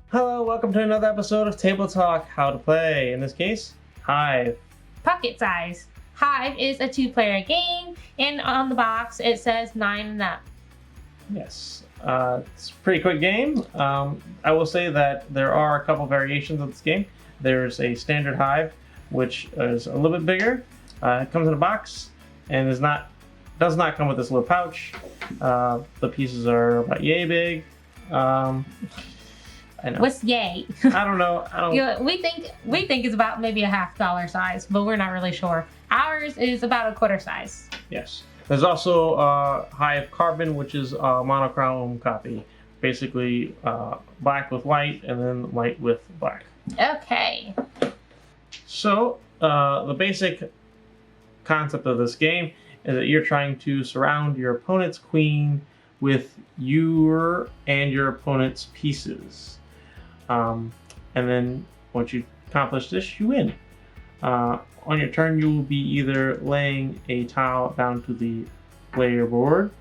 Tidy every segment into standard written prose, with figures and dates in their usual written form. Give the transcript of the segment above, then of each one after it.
Hello, welcome to another episode of Table Talk, How to Play. In this case, Hive. Pocket size. Hive is a 2-player game, and on the box it says 9 and up. Yes, it's a pretty quick game. I will say that there are a couple variations of this game. There's a standard Hive, which is a little bit bigger. It comes in a box and does not come with this little pouch. The pieces are about yay big. I know. What's yay? I don't know. We think it's about maybe a $half size, but we're not really sure. Ours is about a quarter size. Yes. There's also Hive Carbon, which is a monochrome copy. Basically, black with white and then white with black. Okay. So, the basic concept of this game is that you're trying to surround your opponent's queen with your and your opponent's pieces. And then once you accomplish this, you win. On your turn, you will be either laying a tile down to the player board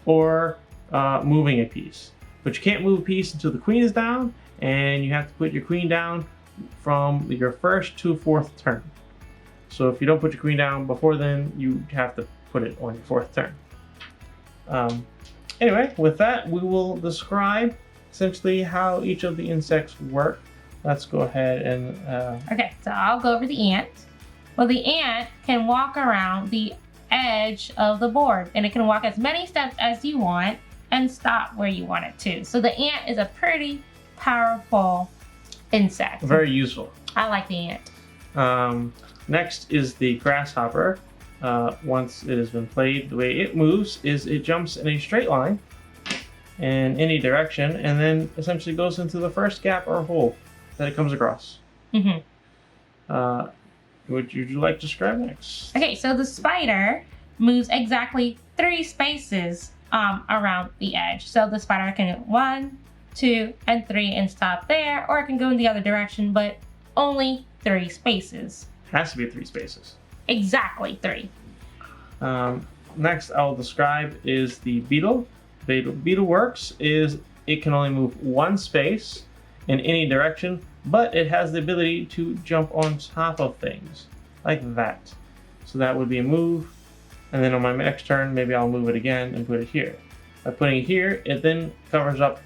or moving a piece. But you can't move a piece until the queen is down, and you have to put your queen down from your first to fourth turn. So if you don't put your queen down before then, you have to put it on your fourth turn. Anyway, with that, we will describe essentially how each of the insects work. Let's go ahead and... Okay, so I'll go over the ant. Well, the ant can walk around the edge of the board, and it can walk as many steps as you want and stop where you want it to. So the ant is a pretty powerful insect. Very useful. I like the ant. Next is the grasshopper. Once it has been played, the way it moves is it jumps in a straight line in any direction and then essentially goes into the first gap or hole that it comes across. Mm-hmm. Would you like to describe next? Okay, so the spider moves exactly 3 spaces around the edge. So the spider can go 1, 2, and 3 and stop there, or it can go in the other direction, but only 3 spaces. Has to be 3 spaces. Exactly 3. Next I'll describe is the beetle. Beetle works is it can only move 1 space in any direction, but it has the ability to jump on top of things like that. So that would be a move, and then on my next turn maybe I'll move it again and put it here. By putting it here, it then covers up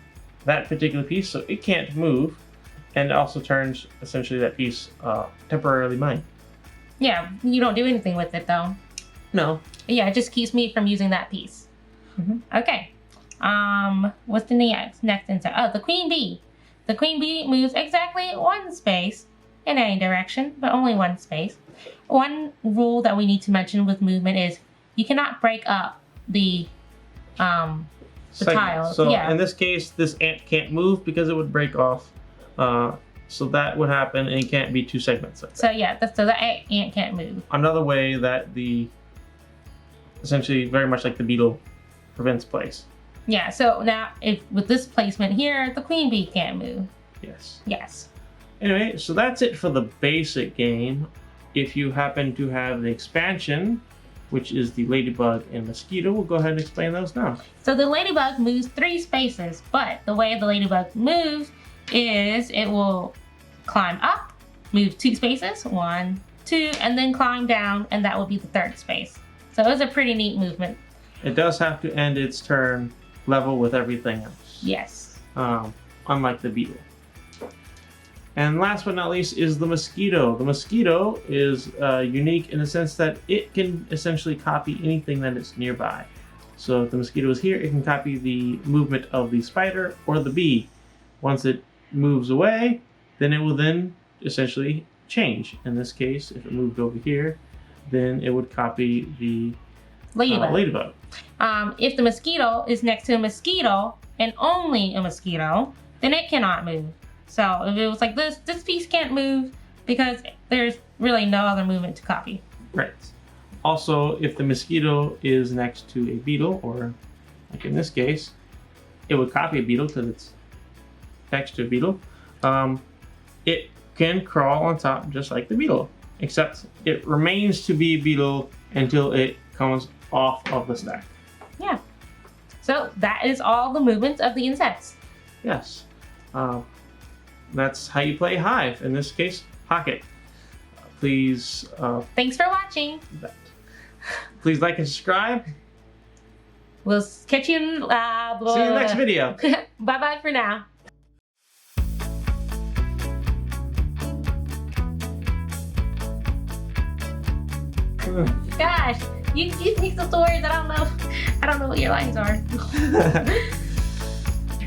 that particular piece so it can't move, and also turns essentially that piece temporarily mine. Yeah, you don't do anything with it though. No. Yeah, it just keeps me from using that piece. Mm-hmm. Okay. What's the next insect? Oh, the queen bee. The queen bee moves exactly 1 space in any direction, but only 1 space. One rule that we need to mention with movement is you cannot break up the tiles. So yeah. in this case, this ant can't move because it would break off. So that would happen, and it can't be 2 segments. Like that. So yeah, so the ant can't move. Another way that essentially very much like the beetle prevents place. Yeah, so now if with this placement here, the queen bee can't move. Yes. Yes. Anyway, so that's it for the basic game. If you happen to have the expansion, which is the ladybug and mosquito, we'll go ahead and explain those now. So the ladybug moves 3 spaces, but the way the ladybug moves is it will climb up, move 2 spaces, 1, 2, and then climb down, and that will be the 3rd space. So it's a pretty neat movement. It does have to end its turn level with everything else. Yes. Unlike the beetle. And last but not least is the mosquito. The mosquito is unique in the sense that it can essentially copy anything that is nearby. So if the mosquito is here, it can copy the movement of the spider or the bee. Once it moves away, then it will then essentially change. In this case, if it moved over here, then it would copy the ladybug. If the mosquito is next to a mosquito and only a mosquito, then it cannot move. So if it was like this piece can't move because there's really no other movement to copy. Right. Also, if the mosquito is next to a beetle, or like in this case, it would copy a beetle because it's next to a beetle. It can crawl on top just like the beetle, except it remains to be a beetle until it comes off of the stack. Yeah. So that is all the movements of the insects. Yes. That's how you play Hive. In this case, Pocket. Please. Thanks for watching. Please like and subscribe. We'll catch you in See you in the next video. Bye bye for now. Gosh, you pick the stories. I don't know what your lines are.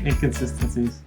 Inconsistencies.